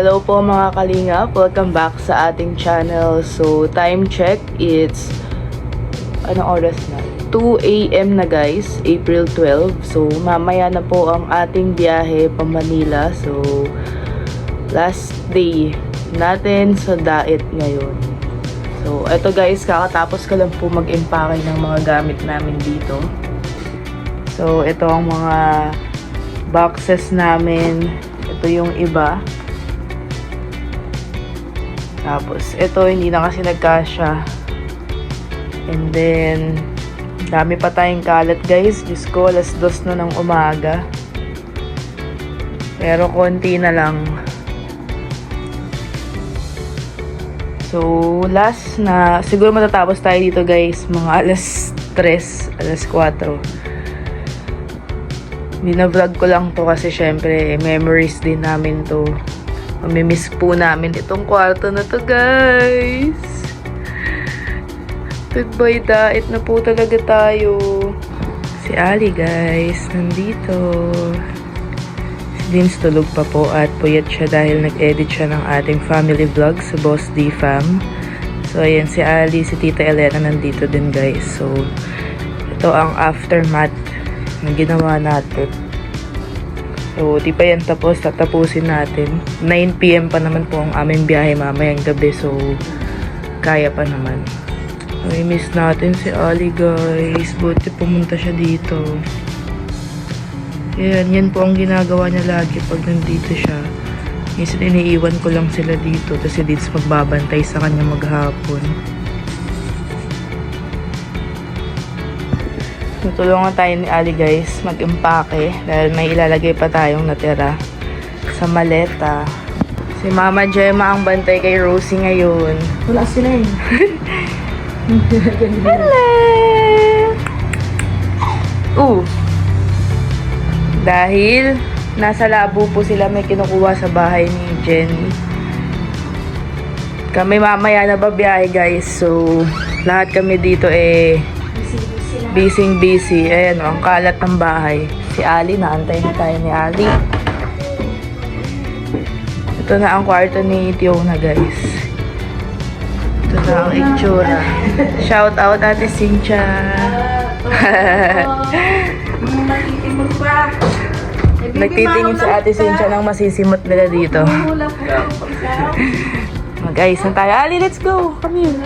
Hello po mga kalingap, welcome back sa ating channel. So time check, it's anong oras na? 2 AM na guys, April 12. So mamaya na po ang ating biyahe pa Manila. So last day natin sa diet ngayon. So eto guys, kakatapos ko lang po mag-empake ng mga gamit namin dito. So ito ang mga boxes namin. Ito yung iba. Tapos, ito, hindi na kasi nagkasya. And then, dami pa tayong kalat, guys. Diyos ko, alas 2 na ng umaga. Pero, konti na lang. So, last na, siguro matatapos tayo dito, guys. Mga alas 3, alas 4. Binavlog ko lang to kasi, syempre, memories din namin to. Mamimiss po namin itong kwarto na to, guys. Goodbye diet na po talaga tayo. Si Ali, guys, nandito. Si Vince tulog pa po at puyat siya dahil nag-edit siya ng ating family vlog sa Boss D Fam. So, ayan, si Ali, si Tita Elena nandito din, guys. So, ito ang aftermath ng ginawa natin. So, di pa yan tapos. Tatapusin natin. 9 PM pa naman po ang aming biyahe mamayang gabi. So, kaya pa naman. Ay, miss natin si Ali, guys. Buti pumunta siya dito. Yan po ang ginagawa niya lagi pag nandito siya. Minsan iniiwan ko lang sila dito. Tapos si Dits magbabantay sa kanya maghapon. Tutulungan tayo ni Ali, guys, mag-empake dahil may ilalagay pa tayong natira sa maleta. Si Mama Gemma ang bantay kay Rosie ngayon. Wala sila eh. Hello! Dahil nasa labo po sila, may kinukuha sa bahay ni Jenny. Kami mamaya na babiyahe, guys. So, lahat kami dito busy. Ayan, ang kalat ng bahay. Si Ali, naantay na tayo ni Ali. Ito na ang kwarto ni Tiona, guys. Ito na ang itsura. Shout out Ate Cynthia. Nagtitingin sa Ate Cynthia ng masisimot nila dito. Mag-ayos na tayo. Ali, let's go! Come here.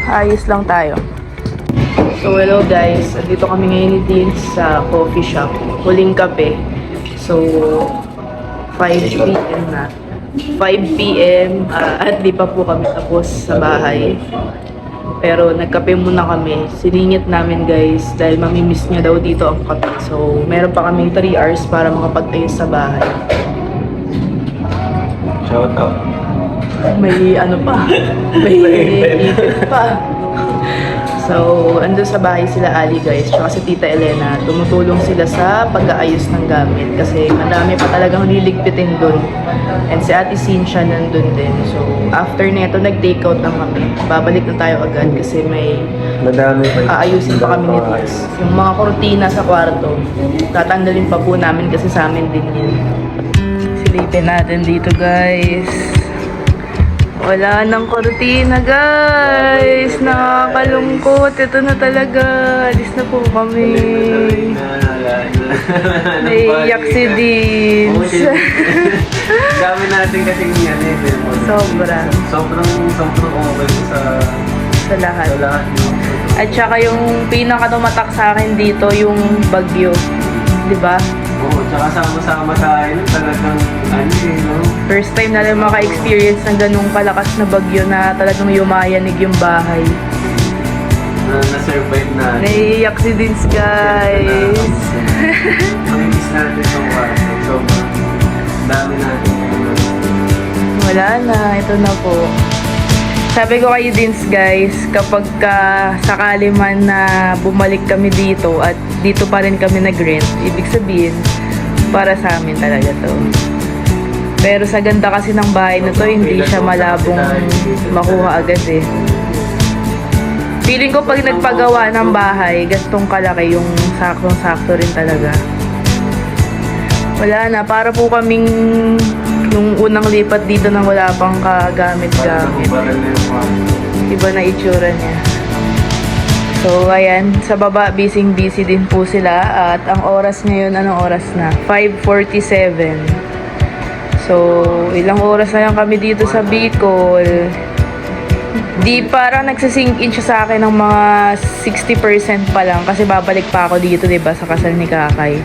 Ayos lang tayo. So, hello guys. Dito kami ngayon ni Dins sa coffee shop. Huling kape. So, 5 PM na. 5 PM at di pa po kami tapos sa bahay. Pero nagkape muna kami. Siningit namin, guys, dahil mamimiss niya daw dito ang kape. So, meron pa kaming 3 hours para makapagtayos sa bahay. Shout out. May ano pa. May ipit pa. So, andun sa bahay sila Ali, guys, tsaka si Tita Elena. Tumutulong sila sa pag-aayos ng gamit kasi madami pa talagang liligpitin dun. And si Ate Cynthia nandun din. So, after neto, nag-take out lang kami. Babalik na tayo agad kasi may Madami pa. aayusin pa kami nito. Yung mga kurtina sa kwarto, tatanggalin pa po namin kasi sa amin din yun. Silipin natin dito, guys. Wala nang kortina, guys. Nakakalungkot. Ito na talaga. Alis na po kami. Naiiyak si Dins. Dami natin kasing yan eh. Sobra. Sobrang okay Sa lahat. sa lahat. At saka yung pinaka-tumatak sa akin dito, yung bagyo. Diba? Oo, tsaka sama-sama tayo. Talagang no? First time na lang maka-experience ng ganung kalakas na bagyo na talagang yumayanig yung bahay. Na-survive natin. Naiiyak si Dins, guys. Mamimiss natin itong kwarto. Sobrang dami natin. Wala na, ito na po. Sabi ko kay Dins, guys, kapag sakali man na bumalik kami dito at dito pa rin kami nag-rent, ibig sabihin, para sa amin talaga to. Pero sa ganda kasi ng bahay na to, hindi siya malabong makuha agad eh. Feeling ko pag nagpagawa ng bahay, gastong kalaki yung saktong-sakto rin talaga. Wala na, para po kaming Nung unang lipat dito nang wala pang kagamit-gamit. Parang na yung kwarto. Iba na itsura niya. So, ayan. Sa baba, busy din po sila. At ang oras ngayon, anong oras na? 5:47. So, ilang oras na lang kami dito sa Bicol. Di parang nagsisink in siya sa akin ng mga 60% pa lang. Kasi babalik pa ako dito, diba, sa kasal ni Kakay.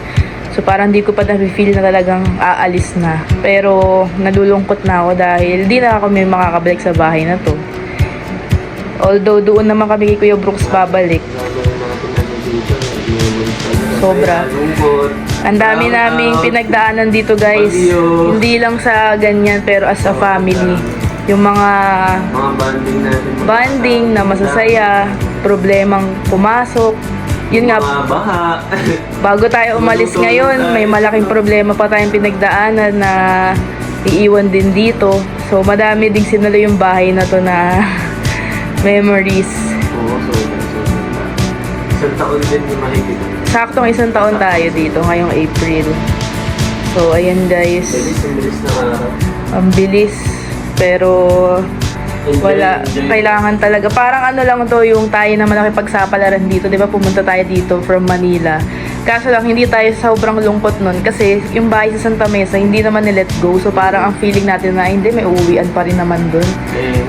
So, parang di ko pa na-feel na talagang aalis na. Pero, nalulungkot na ako dahil di na ako may makakabalik sa bahay na to. Although, doon naman kami kay Kuya Brooks babalik. Sobra. Ang dami naming pinagdaanan dito, guys. Hindi lang sa ganyan, pero as a family. Yung mga banding natin. banding na masasaya, problemang pumasok. Yun nga, Mga baha. bago tayo umalis ngayon, may malaking problema pa tayong pinagdaanan na iiwan din dito. So, madami ding sinalo yung bahay na to na memories. Oo, sobra. Isang taon din yung mahigit. Saktong 1 taon tayo dito ngayong April. So, ayan guys. Bilis na araw. Ang bilis. Pero, wala. Kailangan talaga. Parang ano lang to, yung tayo na makipagsapalaran dito. Di ba pumunta tayo dito from Manila. Kaso lang, hindi tayo sobrang lungkot nun. Kasi yung bahay sa Santa Mesa, hindi naman ni-let go. So, parang ang feeling natin na, hindi, may uuwian pa rin naman dun.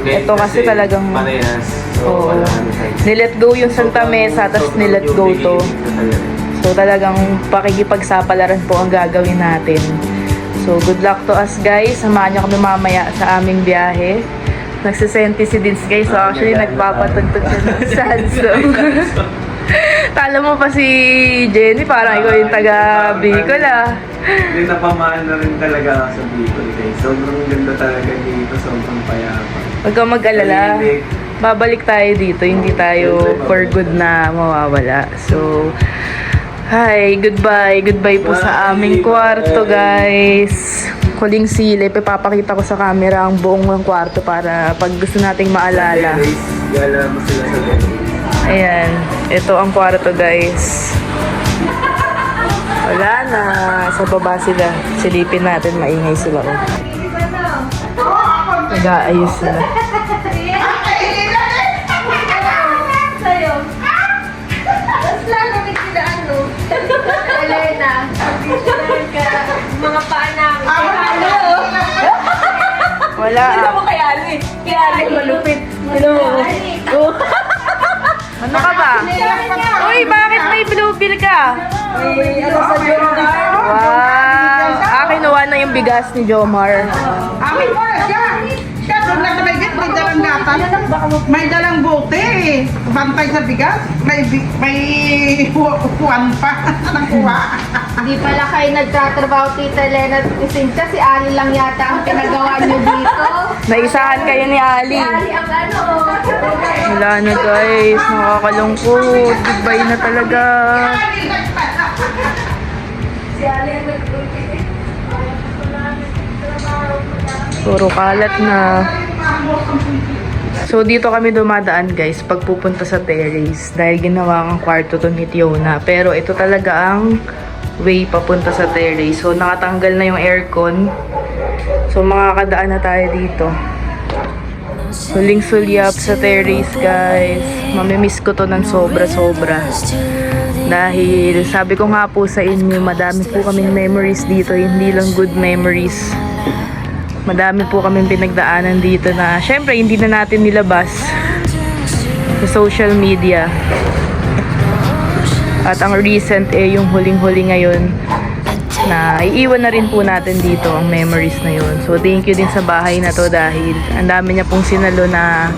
Ito kasi talagang... Parehas. So, Oo. wala na tayo. Nilet go yung Santa Mesa, tapos nilet go to. So talagang pakikipagsapalaran po ang gagawin natin. So good luck to us guys. Samahan niyo kami mamaya sa aming biyahe. Nagsisenti si Dins guys. So actually nagpapatugtog siya ng sad song. Tala mo pa si Jenny, parang ikaw yung taga Bicol ah. Yung napamaan na rin talaga ako sa Bicol guys. Sobrang ganda talaga dito. Sobrang payapa. Huwag kang mag-alala. Babalik tayo dito. Hindi tayo for good na mawawala. So, hi, goodbye. Goodbye po sa aming kwarto, guys. Huling silip. Ipapakita ko sa camera ang buong ng kwarto para pag gusto nating maalala. Gala mo sila sa ganun. Ayan. Ito ang kwarto, guys. Wala na. Sa baba sila. Silipin natin. Maingay sila. Oh. Nag-aayos sila. Elena, mga paa namin. Wala. Ano mo kay Ali? Kay Ali malupit. Ano ka ba? Uy, bakit may blue bill ka? Ano sa Jomar? Wow! Akin nawa na yung bigas ni Jomar. Amin mo, siya doon na sa may bit, may dalang gatas. May dalang bote. Bantay sa bigas. May kuwan pa. Anong kuwa? Hindi pala kayo nagtatrabaho, Tita Elena at Cynthia. Si Ali lang yata ang pinagawa niyo dito. Naisahan kayo ni Ali. Si Ali ang ano. Wala na guys. Nakakalungkot. Goodbye na talaga. Si Ali ang nagtulog. Puro kalat na. So dito kami dumadaan guys pag pupunta sa terrace. Dahil ginawa ang kwarto to ni Tiona. Pero ito talaga ang way papunta sa terrace. So nakatanggal na yung aircon. So makakadaan na tayo dito. Huling sulyap sa terrace guys. Mamimiss ko to ng sobra-sobra. Dahil sabi ko nga po sa inyo, madami po kaming memories dito. Hindi lang good memories. Madami po kaming pinagdaanan dito na syempre hindi na natin nilabas sa social media. At ang recent yung huling-huli ngayon na iiwan na rin po natin dito ang memories na yun. So thank you din sa bahay na to dahil ang dami niya pong sinalo na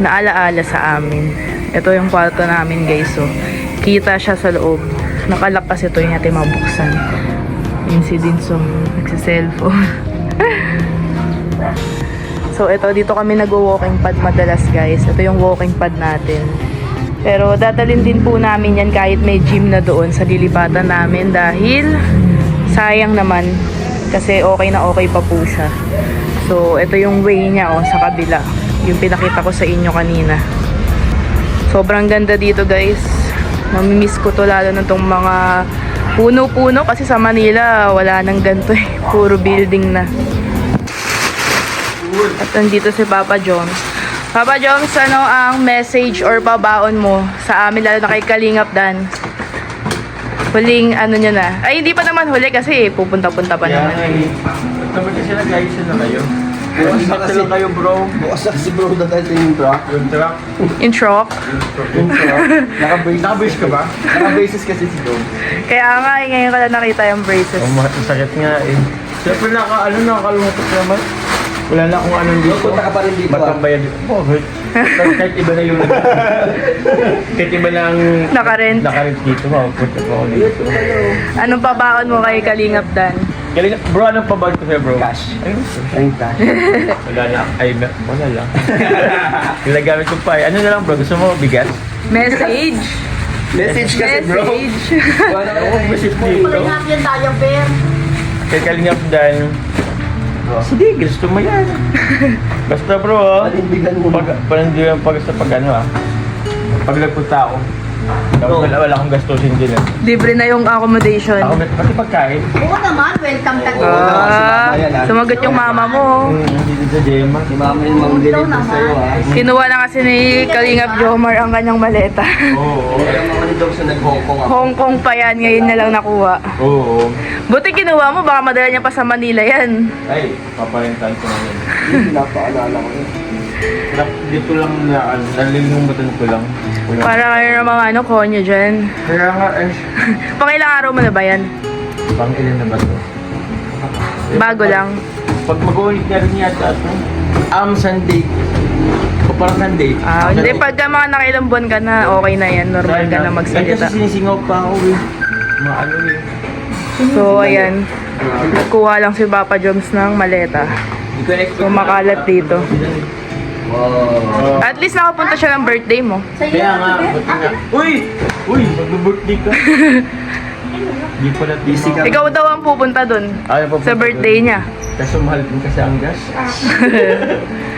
alaala sa amin. Ito yung kwarto namin guys. So kita siya sa loob. Nakalak kasi ito yung natin mabuksan. Yun si Dinsom nagsiselfone. So ito dito kami nag-walking pad madalas guys. Ito yung walking pad natin. Pero dadalhin din po namin yan kahit may gym na doon sa lilipatan namin dahil sayang naman kasi okay na okay pa po siya. So ito yung way niya sa kabila. Yung pinakita ko sa inyo kanina. Sobrang ganda dito guys. Mamimiss ko to lalo na tong mga Puno-puno kasi sa Manila wala nang ganito eh. Puro building na. At nandito si Papa Joms. Papa Joms, ano ang message or pabaon mo sa amin, lalo na kay Kalingap Dan? Huling ano niya na. Ay, hindi pa naman huli kasi pupunta-punta pa naman. Sabi kasi nag-ayos na kayo. Bukas lang kayo, bro. Bukas na si bro na tayo sa yung truck. Yung truck. In truck. Yung truck. Naka-brace ka ba? Naka-braces kasi si bro. Kaya nga, ngayon ko lang nakita yung braces. Masakit nga eh. Siyempre nakakalungkot naman. Wala na akong anong dito. Punta ka pa rin dito, ah. Matambaya dito. Oh, kahit iba na yung kahit iba na ang Nakarent. nakarent dito. Punta ko ako dito. Anong pabaon mo kay Kalingap Dan? Galing, bro, anong pabag ko sa'yo, bro? Cash. Ayun. Ayun ka. Wala na. Ay, wala lang. Ginagamit ko pa eh. Ano na lang, bro? Gusto mo bigat? Message. Message kasi bro. Message. Wala Ako visit dito. Yan tayo, Per. Kaya Kalingap Dan. Sige, gusto mo yan. Basta bro, Panindigan mo. panindigan pag sa pag ano pag nagpunta ako. Tapos wala akong gastusin din eh. Libre na yung accommodation. Ako, pati pagkain. Oo naman, welcome ka. Sumagot yung mama mo. Dito sa Gemma. Si mama yung mga deliver sa'yo ha. Kinuha na kasi ni Kalingap Jomar ang kanyang maleta. Oo. Kaya mga ni daw sa nag-Hong Kong ako. Hong Kong pa yan, ngayon na lang nakuha. Oo. Buti kinuha mo, baka madala niya pa sa Manila yan. Ay, paparentan ko na yun. Hindi pinapaalala ko yun. Dito lang na, nalilimutan ko lang. Para kayo ng mga ano, konyo dyan. Kaya nga eh. Pangilang araw mo na ba yan? Pang ilan na ba to? Bago lang. Pag mag-ulit na rin yata ito. Sunday. O parang Sunday. Hindi, pagka mga nakailang buwan ka na, okay na yan. Normal ka na magsalita. Kasi sinisingaw pa ako eh. Maano eh. So, ayan. Nagkuha lang si Papa Joms ng maleta. Hindi ko expect. Kumakalat dito. Wow. At least nakapunta siya ng birthday mo. Kaya nga, buti nga. Uy! Uy! Mag-birthday ka. Hindi pala busy ka. Ikaw daw ang pupunta dun. Sa birthday niya. Kaso mahal din kasi ang gas.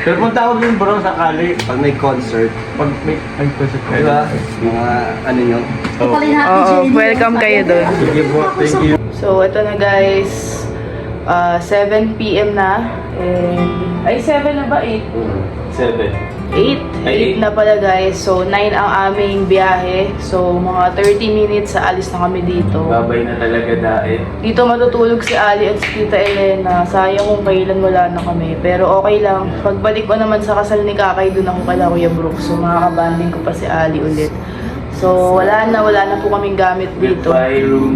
Pero punta ako dun bro sakali. Pag may concert, Pag may concert ka. diba? Mga ano yun. Oo, welcome kayo dun. Sige bro, thank you. So, ito na guys. 7 p.m. na. And, ay, 7 na ba? 8? 7. 8 na pala guys. So, 9 ang aming biyahe. So, mga 30 minutes sa alis na kami dito. Babay na talaga dahil. Dito matutulog si Ali at si Tita Elena. Sayang kung kailan wala na kami. Pero okay lang. Pagbalik ko naman sa kasal ni Kakay, doon ako kala Kuya Brooks. So, makakabanding ko pa si Ali ulit. So, wala na po kaming gamit dito. Goodbye room.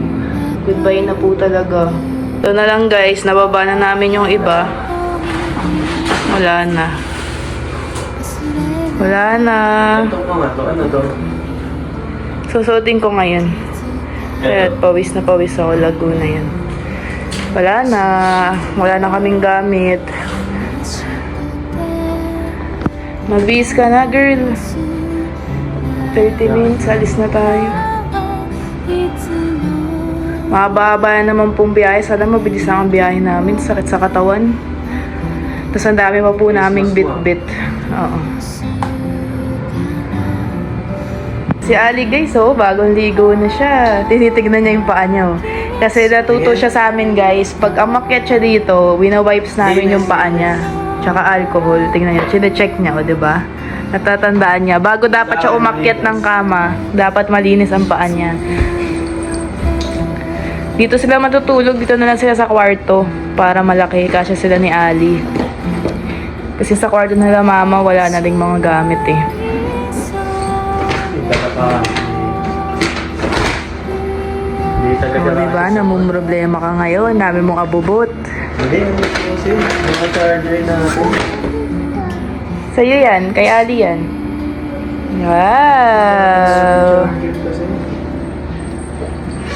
Goodbye na po talaga. Ito na lang guys, nababa na namin yung iba. Wala na. Wala na. Ito ko nga to. Ano to? Susuotin ko ngayon. Kaya pawis na pawis ako, Laguna yan. Wala na. Wala na kaming gamit. Mabis ka na, girl. 30 minutes, alis na tayo. Mahaba naman pong biyahe. Sana mabilis na ang biyahe namin. Sakit sa katawan. Tapos ang dami pa po naming bit-bit. Oo. Si Ali guys, bagong ligo na siya. Tinitignan niya yung paa niya. Kasi natuto siya sa amin guys. Pag amakyat siya dito, wina-wipes namin yung paa niya. Tsaka alcohol. Tingnan niya. Chine-check niya, diba? Natatandaan niya. Bago dapat siya umakyat ng kama, dapat malinis ang paa niya. Dito sila matutulog. Dito na lang sila sa kwarto. Para malaki. Kasya sila ni Ali. Kasi sa kwarto nila mama, wala na ding mga gamit eh. Hindi talaga. O diba, namumroblema ka ngayon. Dami mong abubot. Hindi, kasi mga charger na ako. Sa'yo yan. Kay Ali yan. Wow!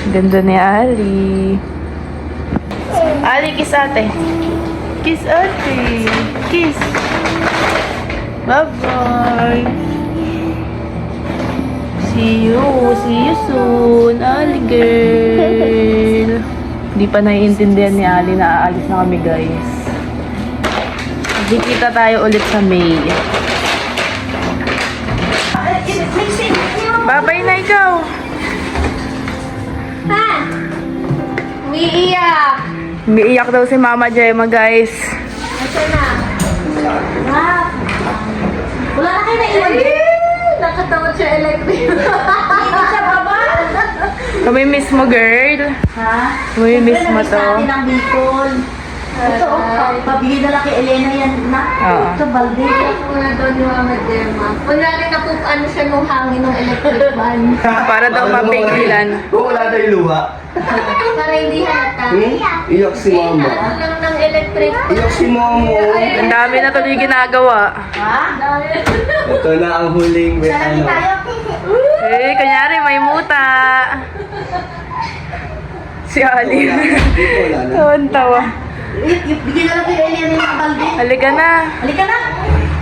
Ganda ni Ali. Ali, kiss ate. Kiss ate. Kiss. Bye-bye. See you soon, Ali girl. Hindi pa naiintindihan ni Ali na aalis na kami guys. Magkikita tayo ulit sa May. Bye-bye na ikaw. Umiiyak daw si Mama Gemma, guys. Wala na kayo naiwan. Nakatawad siya electric. Hindi siya baba. Kami miss mo, girl. Ha? Kami miss mo to. Natin ang Bicol. Ito, pabigay na lang kay Elena yan na. Oo. Ito, balde. Wala daw ni Mama Gemma. Wala rin na po ano siya nung hangin ng electric fan. Para daw mapigilan. Wala na yung luha. Para hindi halata. Iyak si mama. Ano lang ng electric. Iyak si mama. Ang dami na tuloy ginagawa. Ha? Ito na ang huling with Salami ano. tayo. Eh, kanyari may muta. Si Ali. Wala na. Tawan-tawa. Bigyan na lang kay Elena yung balde. Halika na. Halika na.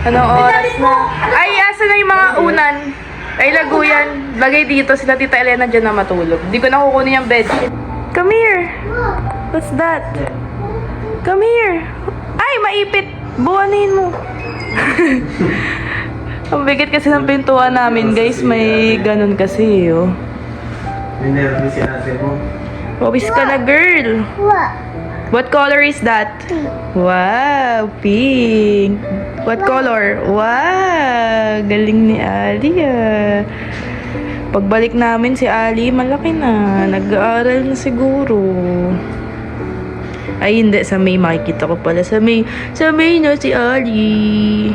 Anong oras na? Ay, asa na yung mga unan? Ay, laguyan. Lagay dito. Sila Tita Elena dyan na matulog. Hindi ko na kukunin yung bedsheet. Come here. What's that? Come here. Ay, maipit. Buwanin mo. Ang bigat kasi ng pintuan namin, guys. May ganun kasi, oh. May nervous si ate mo. Pawis ka na, girl. What color is that? Wow, pink. What color? Wow, galing ni Ali, ah. Pagbalik namin si Ali, malaki na. Nag-aaral na siguro. Ay, hindi. Sa May, makikita ko pala. Sa May na si Ali.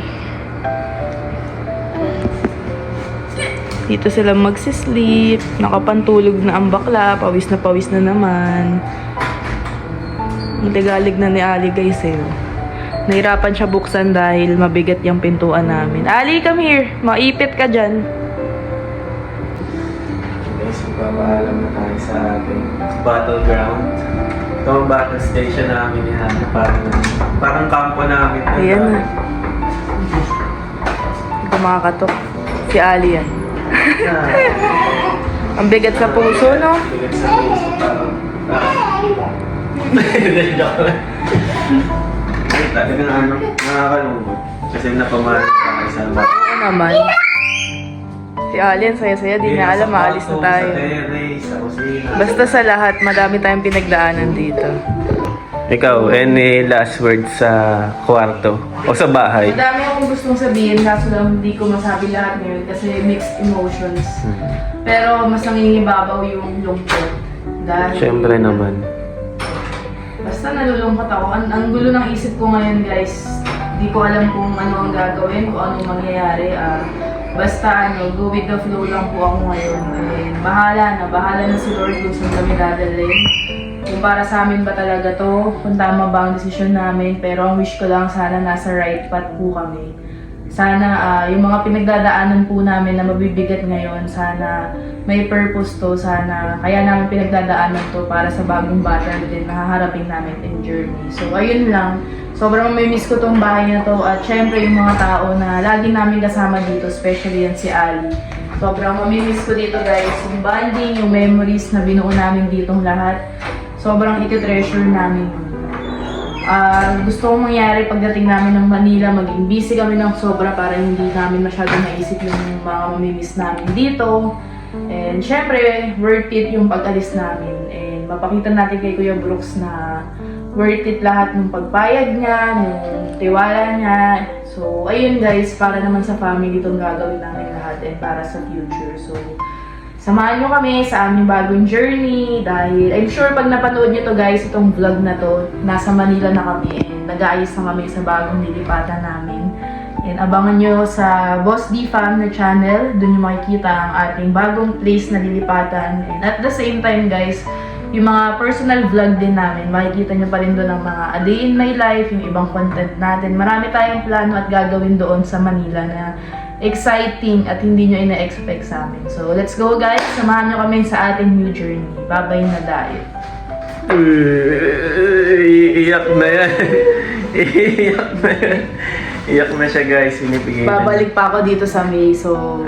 Dito sila magsisleep. Nakapantulog na ang bakla. Pawis na naman. Nagalig na ni Ali, guys, eh. Nahirapan siya buksan dahil mabigat yung pintuan namin. Ali, come here. Maipit ka dyan. Guys, magpapaalam na tayo sa ating battleground. Ito ang battle station namin ni Hannah. Parang kampo namin. Ayan na. Ito makakatok. Si Ali yan. Ang bigat sa puso, no? Bigat sa puso, parang... Joke lang. Talagang ano, nakakalungkot. Kasi napamalas tayo sa bahay. Oo naman. Si Ali, ang saya-saya. Di na alam, maalis na tayo. Sa terrace, sa kusina. Basta sa lahat, madami tayong pinagdaanan dito. Ikaw, any last words sa kwarto? O sa bahay? Madami akong gustong sabihin, kaso lang hindi ko masabi lahat ngayon kasi mixed emotions. Pero mas nangingibabaw yung lungkot. Dahil Siyempre naman. basta nalulungkot ako. Ang gulo ng isip ko ngayon, guys. Di ko alam kung ano ang gagawin, kung anong mangyayari. Basta go with the flow lang po ako ngayon. And bahala na si Lord kung saan kami dadalhin. Kung para sa amin ba talaga to, kung tama ba ang desisyon namin. Pero ang wish ko lang sana nasa right path po kami. Sana yung mga pinagdadaanan po namin na mabibigat ngayon, sana may purpose to, sana kaya namin pinagdadaanan to para sa bagong battle din na haharapin namin in journey. So ayun lang, sobrang may miss ko tong bahay na to at syempre yung mga tao na lagi namin kasama dito, especially yan si Ali. Sobrang mamimiss ko dito, guys, yung bonding, yung memories na binuo namin ditong lahat. Sobrang iti-treasure namin yun. Gusto kong mangyari pagdating namin ng Manila, maging busy kami ng sobra para hindi namin masyadong naisip yung mga mamimiss namin dito. And syempre, worth it yung pag-alis namin. And mapakita natin kay Kuya Brooks na worth it lahat ng pagpayag niya, ng tiwala niya. So, ayun guys, para naman sa family itong gagawin namin lahat and para sa future. So, samahan nyo kami sa aming bagong journey dahil I'm sure pag napanood nyo to, guys, itong vlog na to, nasa Manila na kami and nag-aayos na kami sa bagong nilipatan namin. And abangan nyo sa Boss D Fam na channel, doon nyo makikita ang ating bagong place na lilipatan. And at the same time, guys, yung mga personal vlog din namin, makikita nyo pa rin doon ang mga a day in my life, yung ibang content natin. Marami tayong plano at gagawin doon sa Manila na exciting at hindi nyo ina-expect sa amin. So, let's go, guys. Samahan nyo kami sa ating new journey. Babay na diet. Iyak na yan. Iyak na yan. Iyak na siya, guys. Pinipigil. Babalik pa ako dito sa May, so...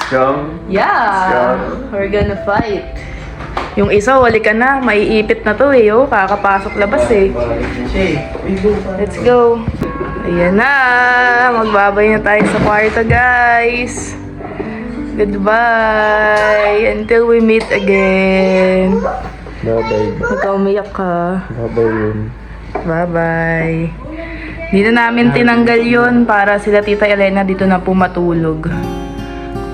Strong? yeah! Strong. We're gonna fight. Yung isa, wali ka na. Maiipit na to eh, oh. Kakapasok labas eh. Let's go. Ayan na. Magbabay na tayo sa kwarto, guys. Goodbye. Until we meet again. Bye-bye. Ikaw umiyak ka. Bye-bye yun. Bye-bye. Dito namin tinanggal yun para sila Tita Elena dito na po matulog.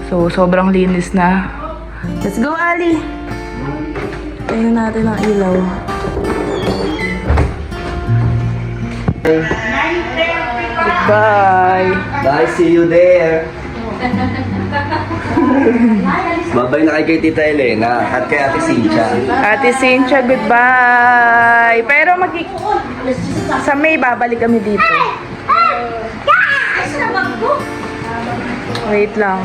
So, sobrang linis na. Let's go, Ali! Tingnan natin ang ilaw. Goodbye! Bye, see you there. Bye-bye na kay Tita Elena at kay Ate Cynthia. Ate Cynthia, goodbye! Pero sa May, babalik kami dito. Wait lang.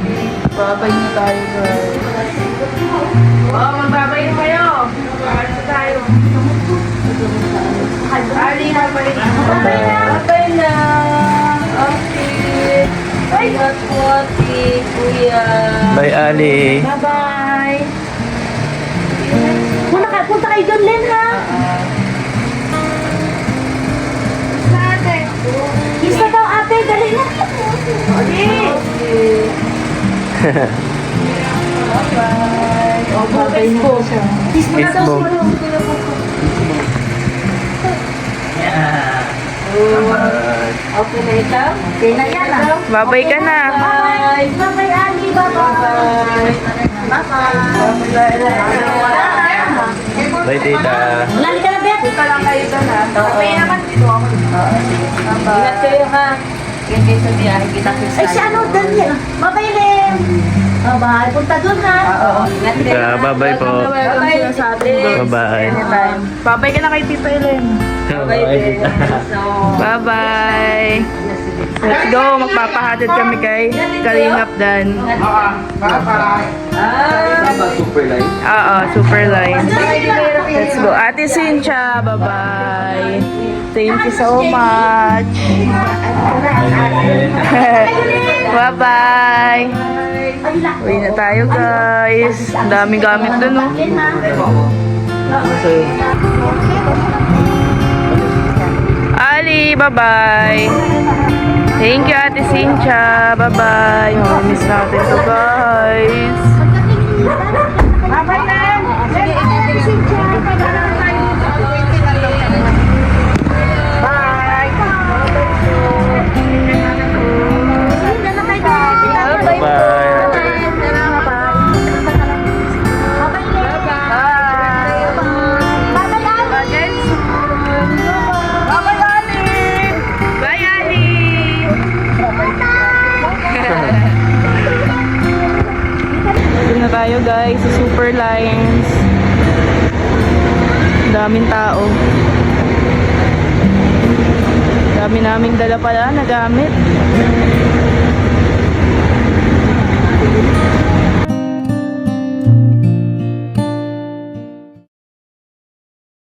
Babay na tayo, guys. Oh, magbabay na kayo. Babay na tayo. Ali, babay na. Babay na. Okay. Ingat po, ate, kuya. Bye, Ali. Bye-bye. Punta kayo doon, Len, ha? Kiss na daw, ate. Dali na. Okay. Bye-bye. Oh, babay na po siya. Kiss mo na daw Facebook. siguro. Okay na ikaw? Okay na yan, ah. Babay ka na. Bye. Bye-bye, Ali. Bye-bye. Bye-bye. Bye, Tita. Lali ka na, Bet. Punta lang kayo doon, ha? Babay naman dito ako. Ingat kayo, ha? Ingat kayo sa biyahe. Kita-kita. Ay, si ano, Daniel. Bye-bye, Len. Bye-bye. Punta doon, ha? Oo. Ingat kayo. Tita, bye-bye po. Welcome sila sa atin doon. Bye-bye. Anytime. Babay ka na kay Tita Ellen. Bye, Tita. Bye-bye. Let's go. Magpapahatid kami kay Kalingap Dan. Tama, super line. Oo, super line. Let's go. Ate Cynthia, bye-bye. Thank you so much. Bye-bye. Uwi na tayo, guys. Ang daming gamit dun, no? Ali, bye-bye. Thank you, Ate Cynthia. Bye-bye. Miss natin to, guys. Bye-bye, Len. Sige, ingat kayo. Bye, Ali. Dito na tayo, guys, sa Super Lines. Daming tao. Dami naming dala pala na gamit.